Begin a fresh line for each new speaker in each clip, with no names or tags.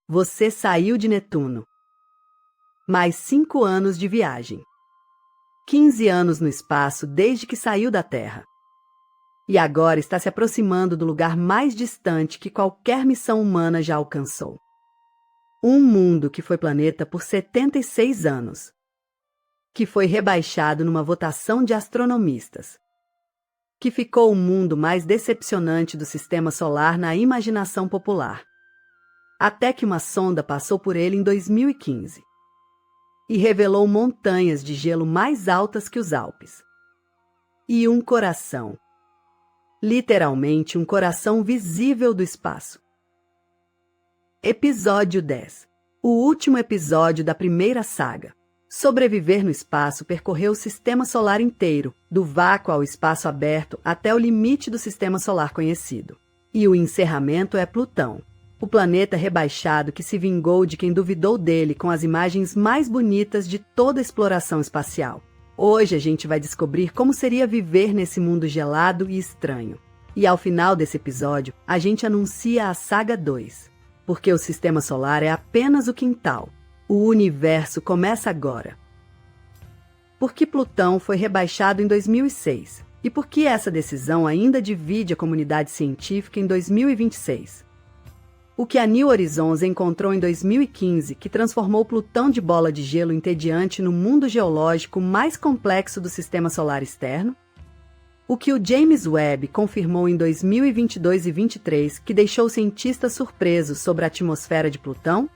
Você saiu de Netuno. Mais 5 anos de viagem. 15 anos no espaço desde que saiu da Terra. E agora está se aproximando do lugar mais distante que qualquer missão humana já alcançou. Um mundo que foi planeta por 76 anos. Que foi rebaixado numa votação de astronomistas. Que ficou o mundo mais decepcionante do Sistema Solar na imaginação popular. Até que uma sonda passou por ele em 2015. E revelou montanhas de gelo mais altas que os Alpes. E um coração. Literalmente um coração visível do espaço. Episódio 10. O último episódio da primeira saga. Sobreviver no espaço percorreu o Sistema Solar inteiro, do vácuo ao espaço aberto até o limite do Sistema Solar conhecido. E o encerramento é Plutão. O planeta rebaixado que se vingou de quem duvidou dele com as imagens mais bonitas de toda a exploração espacial. Hoje a gente vai descobrir como seria viver nesse mundo gelado e estranho. E ao final desse episódio, a gente anuncia a Saga 2. Porque o Sistema Solar é apenas o quintal. O universo começa agora. Por que Plutão foi rebaixado em 2006? E por que essa decisão ainda divide a comunidade científica em 2026? O que a New Horizons encontrou em 2015, que transformou Plutão de bola de gelo entediante no mundo geológico mais complexo do Sistema Solar externo? O que o James Webb confirmou em 2022 e 2023, que deixou cientistas surpresos sobre a atmosfera de Plutão?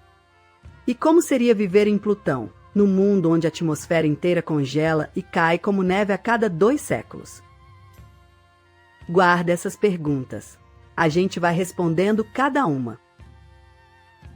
E como seria viver em Plutão, no mundo onde a atmosfera inteira congela e cai como neve a cada 2 séculos? Guarda essas perguntas. A gente vai respondendo cada uma.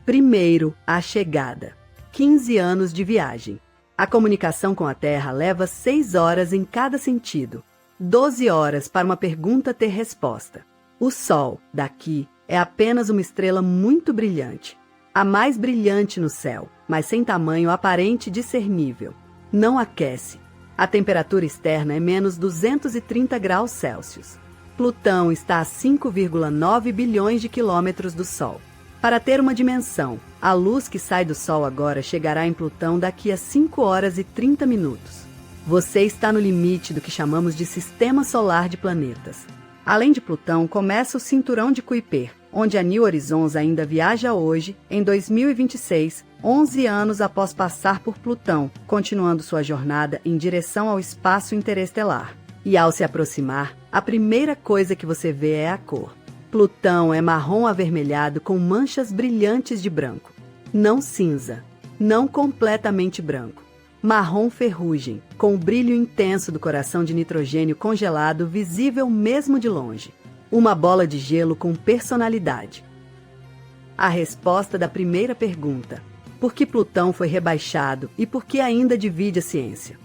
Primeiro, a chegada. 15 anos de viagem. A comunicação com a Terra leva 6 horas em cada sentido. 12 horas para uma pergunta ter resposta. O Sol, daqui, é apenas uma estrela muito brilhante. A mais brilhante no céu, mas sem tamanho aparente discernível. Não aquece. A temperatura externa é menos 230 graus Celsius. Plutão está a 5,9 bilhões de quilômetros do Sol. Para ter uma dimensão, a luz que sai do Sol agora chegará em Plutão daqui a 5 horas e 30 minutos. Você está no limite do que chamamos de Sistema Solar de planetas. Além de Plutão, começa o Cinturão de Kuiper, onde a New Horizons ainda viaja hoje, em 2026, 11 anos após passar por Plutão, continuando sua jornada em direção ao espaço interestelar. E ao se aproximar, a primeira coisa que você vê é a cor. Plutão é marrom avermelhado com manchas brilhantes de branco. Não cinza, não completamente branco. Marrom ferrugem, com o brilho intenso do coração de nitrogênio congelado visível mesmo de longe. Uma bola de gelo com personalidade. A resposta da primeira pergunta. Por que Plutão foi rebaixado e por que ainda divide a ciência?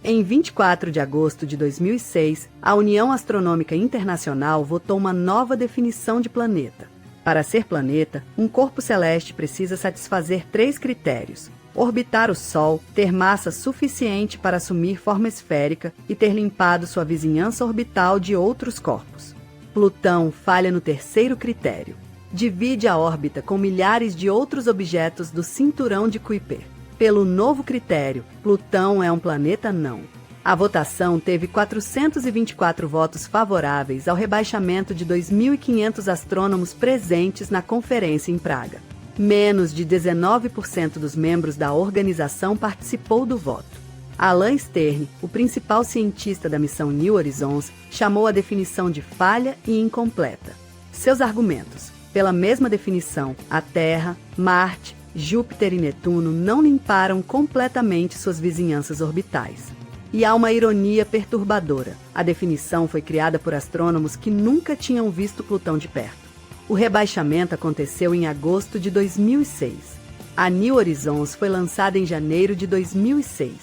Em 24 de agosto de 2006, a União Astronômica Internacional votou uma nova definição de planeta. Para ser planeta, um corpo celeste precisa satisfazer 3 critérios: orbitar o Sol, ter massa suficiente para assumir forma esférica e ter limpado sua vizinhança orbital de outros corpos. Plutão falha no 3º critério. Divide a órbita com milhares de outros objetos do Cinturão de Kuiper. Pelo novo critério, Plutão é um planeta não. A votação teve 424 votos favoráveis ao rebaixamento de 2.500 astrônomos presentes na conferência em Praga. Menos de 19% dos membros da organização participou do voto. Alan Stern, o principal cientista da missão New Horizons, chamou a definição de falha e incompleta. Seus argumentos: pela mesma definição, a Terra, Marte, Júpiter e Netuno não limparam completamente suas vizinhanças orbitais. E há uma ironia perturbadora. A definição foi criada por astrônomos que nunca tinham visto Plutão de perto. O rebaixamento aconteceu em agosto de 2006. A New Horizons foi lançada em janeiro de 2006.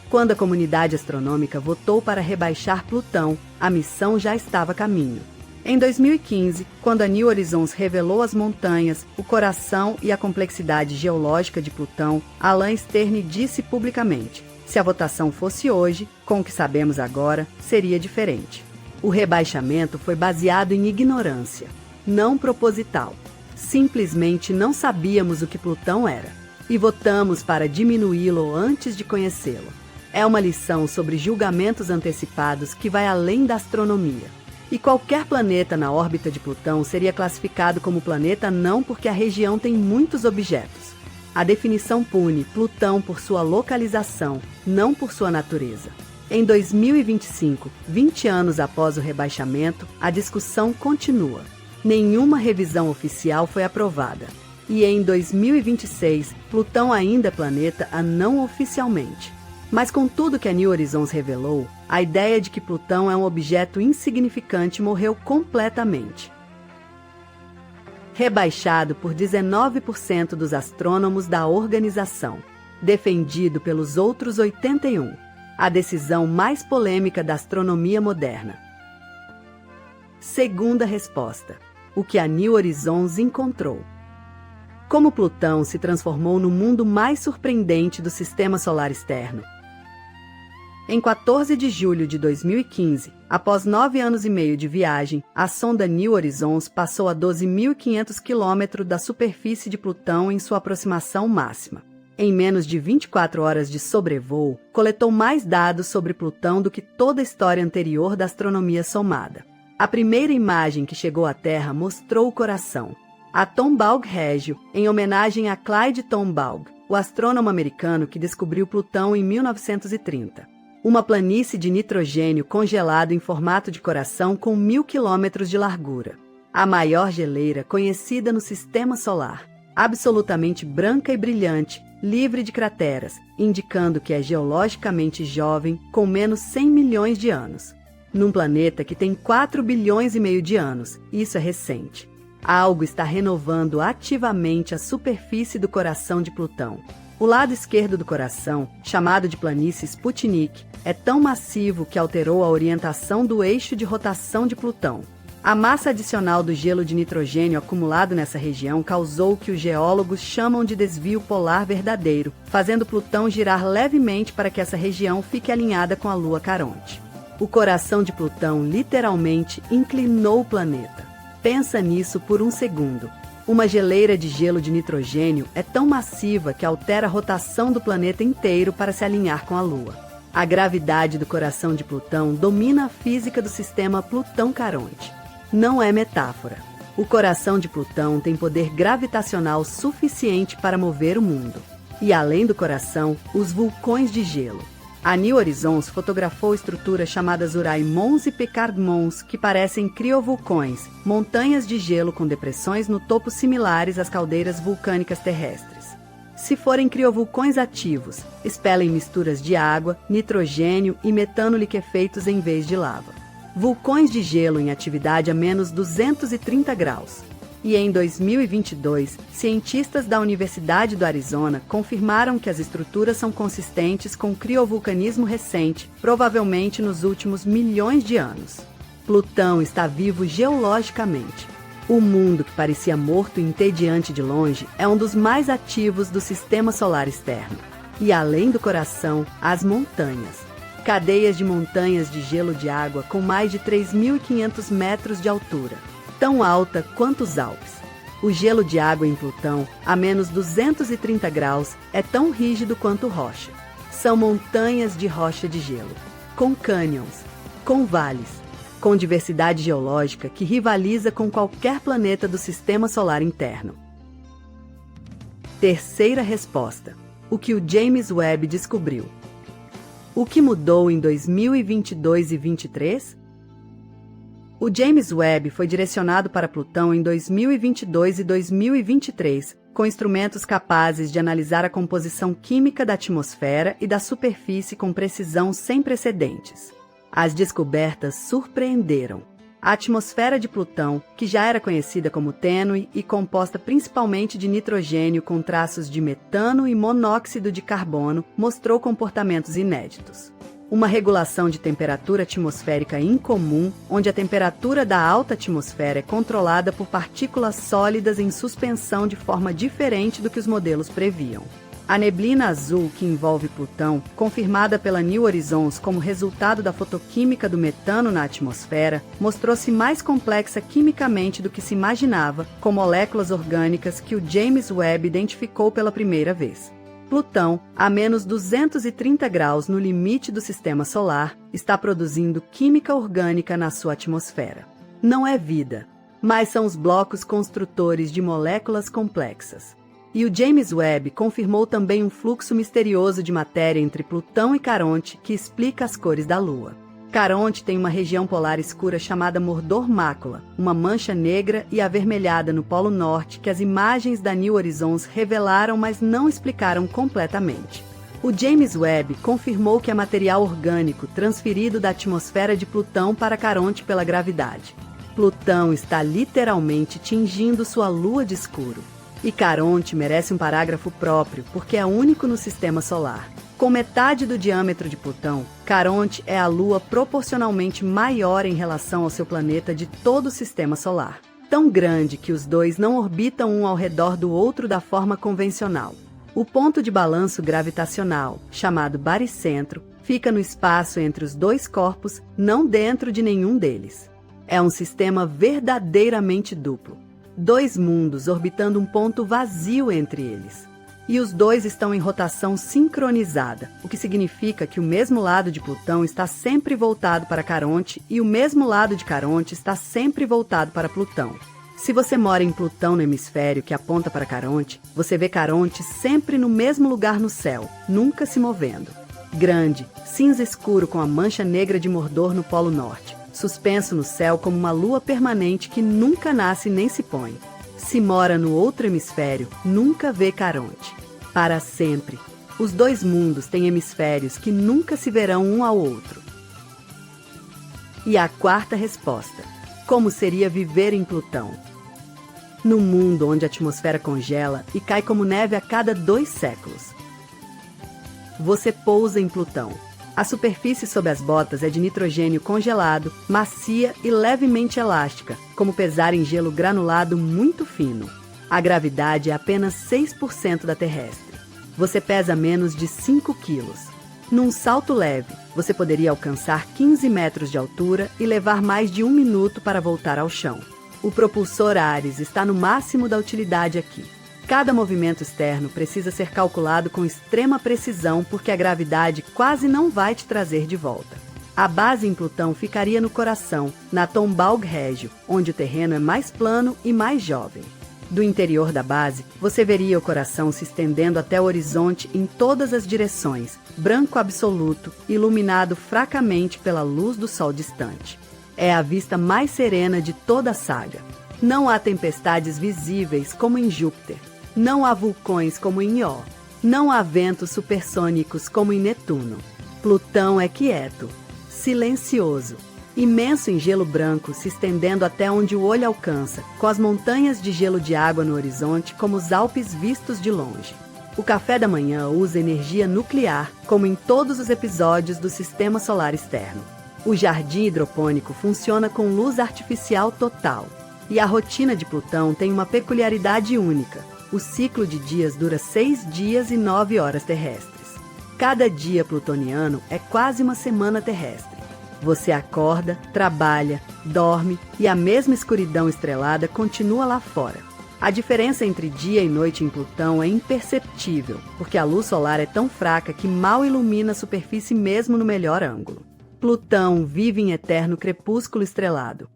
Quando a comunidade astronômica votou para rebaixar Plutão, a missão já estava a caminho. Em 2015, quando a New Horizons revelou as montanhas, o coração e a complexidade geológica de Plutão, Alan Stern disse publicamente: se a votação fosse hoje, com o que sabemos agora, seria diferente. O rebaixamento foi baseado em ignorância, não proposital. Simplesmente não sabíamos o que Plutão era, e votamos para diminuí-lo antes de conhecê-lo. É uma lição sobre julgamentos antecipados que vai além da astronomia. E qualquer planeta na órbita de Plutão seria classificado como planeta não porque a região tem muitos objetos. A definição pune Plutão por sua localização, não por sua natureza. Em 2025, 20 anos após o rebaixamento, a discussão continua. Nenhuma revisão oficial foi aprovada. E em 2026, Plutão ainda é planeta não oficialmente. Mas com tudo que a New Horizons revelou, a ideia de que Plutão é um objeto insignificante morreu completamente. Rebaixado por 19% dos astrônomos da organização, defendido pelos outros 81%, a decisão mais polêmica da astronomia moderna. Segunda resposta: o que a New Horizons encontrou. Como Plutão se transformou no mundo mais surpreendente do Sistema Solar externo. Em 14 de julho de 2015, após 9 anos e meio de viagem, a sonda New Horizons passou a 12.500 km da superfície de Plutão em sua aproximação máxima. Em menos de 24 horas de sobrevoo, coletou mais dados sobre Plutão do que toda a história anterior da astronomia somada. A primeira imagem que chegou à Terra mostrou o coração. A Tombaugh Regio, em homenagem a Clyde Tombaugh, o astrônomo americano que descobriu Plutão em 1930. Uma planície de nitrogênio congelado em formato de coração com 1.000 quilômetros de largura. A maior geleira conhecida no Sistema Solar. Absolutamente branca e brilhante, livre de crateras, indicando que é geologicamente jovem, com menos 100 milhões de anos. Num planeta que tem 4 bilhões e meio de anos, isso é recente. Algo está renovando ativamente a superfície do coração de Plutão. O lado esquerdo do coração, chamado de planície Sputnik, é tão massivo que alterou a orientação do eixo de rotação de Plutão. A massa adicional do gelo de nitrogênio acumulado nessa região causou o que os geólogos chamam de desvio polar verdadeiro, fazendo Plutão girar levemente para que essa região fique alinhada com a Lua Caronte. O coração de Plutão literalmente inclinou o planeta. Pensa nisso por um segundo. Uma geleira de gelo de nitrogênio é tão massiva que altera a rotação do planeta inteiro para se alinhar com a Lua. A gravidade do coração de Plutão domina a física do sistema Plutão-Caronte. Não é metáfora. O coração de Plutão tem poder gravitacional suficiente para mover o mundo. E além do coração, os vulcões de gelo. A New Horizons fotografou estruturas chamadas Uri Mons e Picard Mons, que parecem criovulcões, montanhas de gelo com depressões no topo similares às caldeiras vulcânicas terrestres. Se forem criovulcões ativos, expelem misturas de água, nitrogênio e metano liquefeitos em vez de lava. Vulcões de gelo em atividade a menos 230 graus. E em 2022, cientistas da Universidade do Arizona confirmaram que as estruturas são consistentes com criovulcanismo recente, provavelmente nos últimos milhões de anos. Plutão está vivo geologicamente. O mundo que parecia morto e entediante de longe é um dos mais ativos do Sistema Solar externo. E além do coração, as montanhas. Cadeias de montanhas de gelo de água com mais de 3.500 metros de altura. Tão alta quanto os Alpes. O gelo de água em Plutão, a menos 230 graus, é tão rígido quanto rocha. São montanhas de rocha de gelo, com cânions, com vales, com diversidade geológica que rivaliza com qualquer planeta do Sistema Solar interno. Terceira resposta: o que o James Webb descobriu. O que mudou em 2022 e 2023? O James Webb foi direcionado para Plutão em 2022 e 2023, com instrumentos capazes de analisar a composição química da atmosfera e da superfície com precisão sem precedentes. As descobertas surpreenderam. A atmosfera de Plutão, que já era conhecida como tênue e composta principalmente de nitrogênio com traços de metano e monóxido de carbono, mostrou comportamentos inéditos. Uma regulação de temperatura atmosférica incomum, onde a temperatura da alta atmosfera é controlada por partículas sólidas em suspensão de forma diferente do que os modelos previam. A neblina azul que envolve Plutão, confirmada pela New Horizons como resultado da fotoquímica do metano na atmosfera, mostrou-se mais complexa quimicamente do que se imaginava, com moléculas orgânicas que o James Webb identificou pela primeira vez. Plutão, a menos 230 graus no limite do Sistema Solar, está produzindo química orgânica na sua atmosfera. Não é vida, mas são os blocos construtores de moléculas complexas. E o James Webb confirmou também um fluxo misterioso de matéria entre Plutão e Caronte que explica as cores da Lua. Caronte tem uma região polar escura chamada Mordor Mácula, uma mancha negra e avermelhada no Polo Norte que as imagens da New Horizons revelaram, mas não explicaram completamente. O James Webb confirmou que é material orgânico transferido da atmosfera de Plutão para Caronte pela gravidade. Plutão está literalmente tingindo sua lua de escuro. E Caronte merece um parágrafo próprio, porque é único no Sistema Solar. Com metade do diâmetro de Plutão, Caronte é a Lua proporcionalmente maior em relação ao seu planeta de todo o Sistema Solar. Tão grande que os dois não orbitam um ao redor do outro da forma convencional. O ponto de balanço gravitacional, chamado baricentro, fica no espaço entre os dois corpos, não dentro de nenhum deles. É um sistema verdadeiramente duplo. Dois mundos orbitando um ponto vazio entre eles. E os dois estão em rotação sincronizada, o que significa que o mesmo lado de Plutão está sempre voltado para Caronte e o mesmo lado de Caronte está sempre voltado para Plutão. Se você mora em Plutão no hemisfério que aponta para Caronte, você vê Caronte sempre no mesmo lugar no céu, nunca se movendo. Grande, cinza escuro com a mancha negra de Mordor no Polo Norte, suspenso no céu como uma lua permanente que nunca nasce nem se põe. Se mora no outro hemisfério, nunca vê Caronte. Para sempre. Os dois mundos têm hemisférios que nunca se verão um ao outro. E a quarta resposta: como seria viver em Plutão? No mundo onde a atmosfera congela e cai como neve a cada 2 séculos. Você pousa em Plutão. A superfície sob as botas é de nitrogênio congelado, macia e levemente elástica, como pesar em gelo granulado muito fino. A gravidade é apenas 6% da terrestre. Você pesa menos de 5 quilos. Num salto leve, você poderia alcançar 15 metros de altura e levar mais de 1 minuto para voltar ao chão. O propulsor Ares está no máximo da utilidade aqui. Cada movimento externo precisa ser calculado com extrema precisão porque a gravidade quase não vai te trazer de volta. A base em Plutão ficaria no coração, na Tombaugh Regio, onde o terreno é mais plano e mais jovem. Do interior da base, você veria o coração se estendendo até o horizonte em todas as direções, branco absoluto, iluminado fracamente pela luz do sol distante. É a vista mais serena de toda a saga. Não há tempestades visíveis como em Júpiter. Não há vulcões como em Ió. Não há ventos supersônicos como em Netuno. Plutão é quieto, silencioso, imenso em gelo branco se estendendo até onde o olho alcança, com as montanhas de gelo de água no horizonte como os Alpes vistos de longe. O café da manhã usa energia nuclear, como em todos os episódios do Sistema Solar Externo. O jardim hidropônico funciona com luz artificial total. E a rotina de Plutão tem uma peculiaridade única. O ciclo de dias dura 6 dias e 9 horas terrestres. Cada dia plutoniano é quase uma semana terrestre. Você acorda, trabalha, dorme e a mesma escuridão estrelada continua lá fora. A diferença entre dia e noite em Plutão é imperceptível, porque a luz solar é tão fraca que mal ilumina a superfície mesmo no melhor ângulo. Plutão vive em eterno crepúsculo estrelado.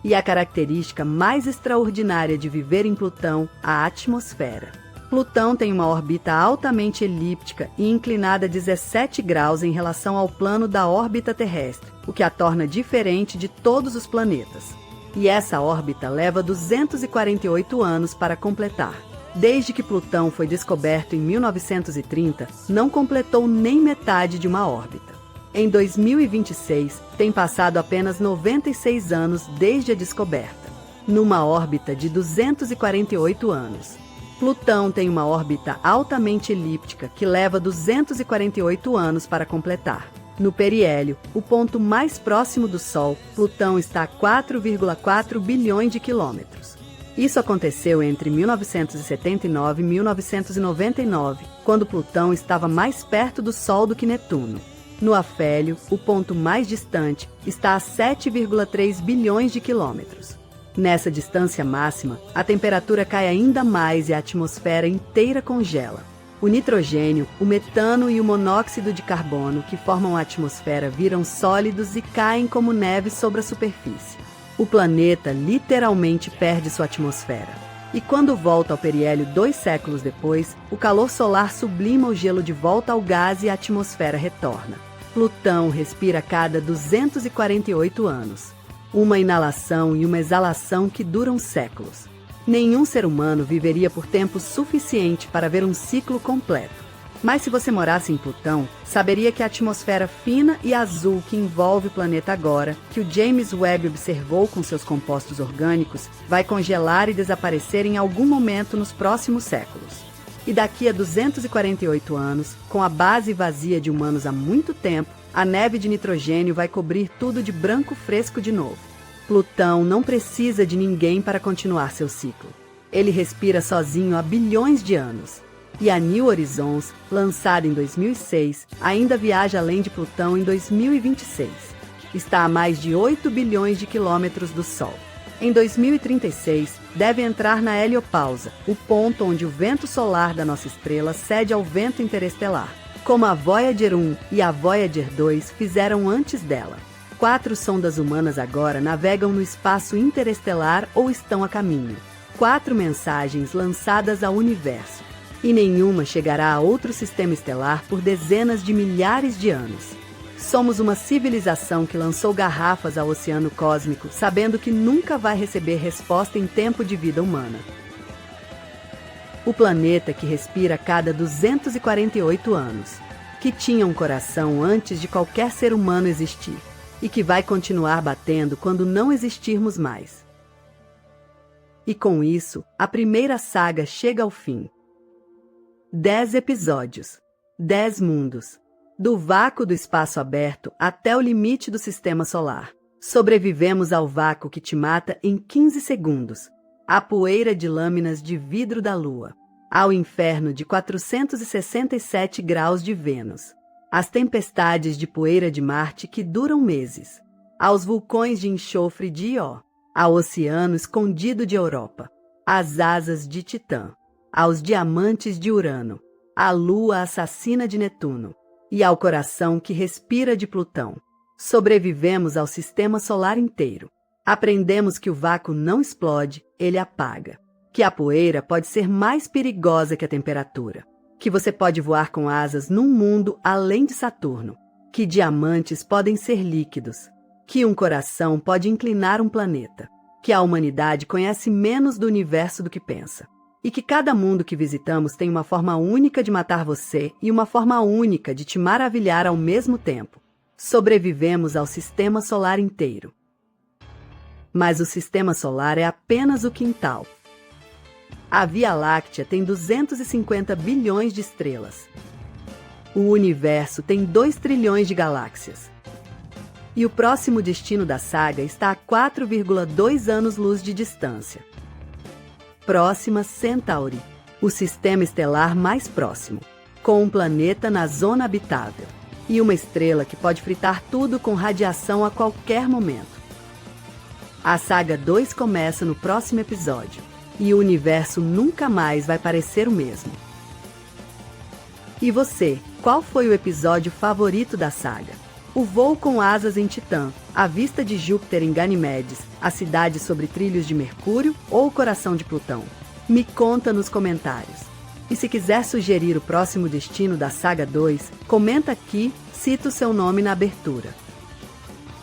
E a característica mais extraordinária de viver em Plutão, a atmosfera. Plutão tem uma órbita altamente elíptica e inclinada 17 graus em relação ao plano da órbita terrestre, o que a torna diferente de todos os planetas. E essa órbita leva 248 anos para completar. Desde que Plutão foi descoberto em 1930, não completou nem metade de uma órbita. Em 2026, tem passado apenas 96 anos desde a descoberta, numa órbita de 248 anos. Plutão tem uma órbita altamente elíptica que leva 248 anos para completar. No periélio, o ponto mais próximo do Sol, Plutão está a 4,4 bilhões de quilômetros. Isso aconteceu entre 1979 e 1999, quando Plutão estava mais perto do Sol do que Netuno. No afélio, o ponto mais distante está a 7,3 bilhões de quilômetros. Nessa distância máxima, a temperatura cai ainda mais e a atmosfera inteira congela. O nitrogênio, o metano e o monóxido de carbono que formam a atmosfera viram sólidos e caem como neve sobre a superfície. O planeta literalmente perde sua atmosfera. E quando volta ao periélio 2 séculos depois, o calor solar sublima o gelo de volta ao gás e a atmosfera retorna. Plutão respira a cada 248 anos. Uma inalação e uma exalação que duram séculos. Nenhum ser humano viveria por tempo suficiente para ver um ciclo completo. Mas se você morasse em Plutão, saberia que a atmosfera fina e azul que envolve o planeta agora, que o James Webb observou com seus compostos orgânicos, vai congelar e desaparecer em algum momento nos próximos séculos. E daqui a 248 anos, com a base vazia de humanos há muito tempo, a neve de nitrogênio vai cobrir tudo de branco fresco de novo. Plutão não precisa de ninguém para continuar seu ciclo. Ele respira sozinho há bilhões de anos. E a New Horizons, lançada em 2006, ainda viaja além de Plutão em 2026. Está a mais de 8 bilhões de quilômetros do Sol. Em 2036, deve entrar na heliopausa, o ponto onde o vento solar da nossa estrela cede ao vento interestelar, como a Voyager 1 e a Voyager 2 fizeram antes dela. 4 sondas humanas agora navegam no espaço interestelar ou estão a caminho. 4 mensagens lançadas ao universo. E nenhuma chegará a outro sistema estelar por dezenas de milhares de anos. Somos uma civilização que lançou garrafas ao oceano cósmico, sabendo que nunca vai receber resposta em tempo de vida humana. O planeta que respira a cada 248 anos, que tinha um coração antes de qualquer ser humano existir, e que vai continuar batendo quando não existirmos mais. E com isso, a primeira saga chega ao fim. 10 episódios, 10 mundos, do vácuo do espaço aberto até o limite do sistema solar. Sobrevivemos ao vácuo que te mata em 15 segundos, à poeira de lâminas de vidro da Lua, ao inferno de 467 graus de Vênus, às tempestades de poeira de Marte que duram meses, aos vulcões de enxofre de Ió, ao oceano escondido de Europa, às asas de Titã, aos diamantes de Urano, à lua assassina de Netuno e ao coração que respira de Plutão. Sobrevivemos ao sistema solar inteiro. Aprendemos que o vácuo não explode, ele apaga. Que a poeira pode ser mais perigosa que a temperatura. Que você pode voar com asas num mundo além de Saturno. Que diamantes podem ser líquidos. Que um coração pode inclinar um planeta. Que a humanidade conhece menos do universo do que pensa. E que cada mundo que visitamos tem uma forma única de matar você e uma forma única de te maravilhar ao mesmo tempo. Sobrevivemos ao sistema solar inteiro. Mas o sistema solar é apenas o quintal. A Via Láctea tem 250 bilhões de estrelas. O universo tem 2 trilhões de galáxias. E o próximo destino da saga está a 4,2 anos-luz de distância. Próxima Centauri, o sistema estelar mais próximo, com um planeta na zona habitável e uma estrela que pode fritar tudo com radiação a qualquer momento. A saga 2 começa no próximo episódio e o universo nunca mais vai parecer o mesmo. E você, qual foi o episódio favorito da saga? O voo com asas em Titã, a vista de Júpiter em Ganimedes, a cidade sobre trilhos de Mercúrio ou o coração de Plutão? Me conta nos comentários. E se quiser sugerir o próximo destino da saga 2, comenta aqui, cita o seu nome na abertura.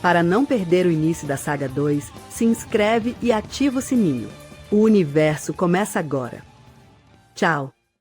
Para não perder o início da saga 2, se inscreve e ativa o sininho. O universo começa agora. Tchau!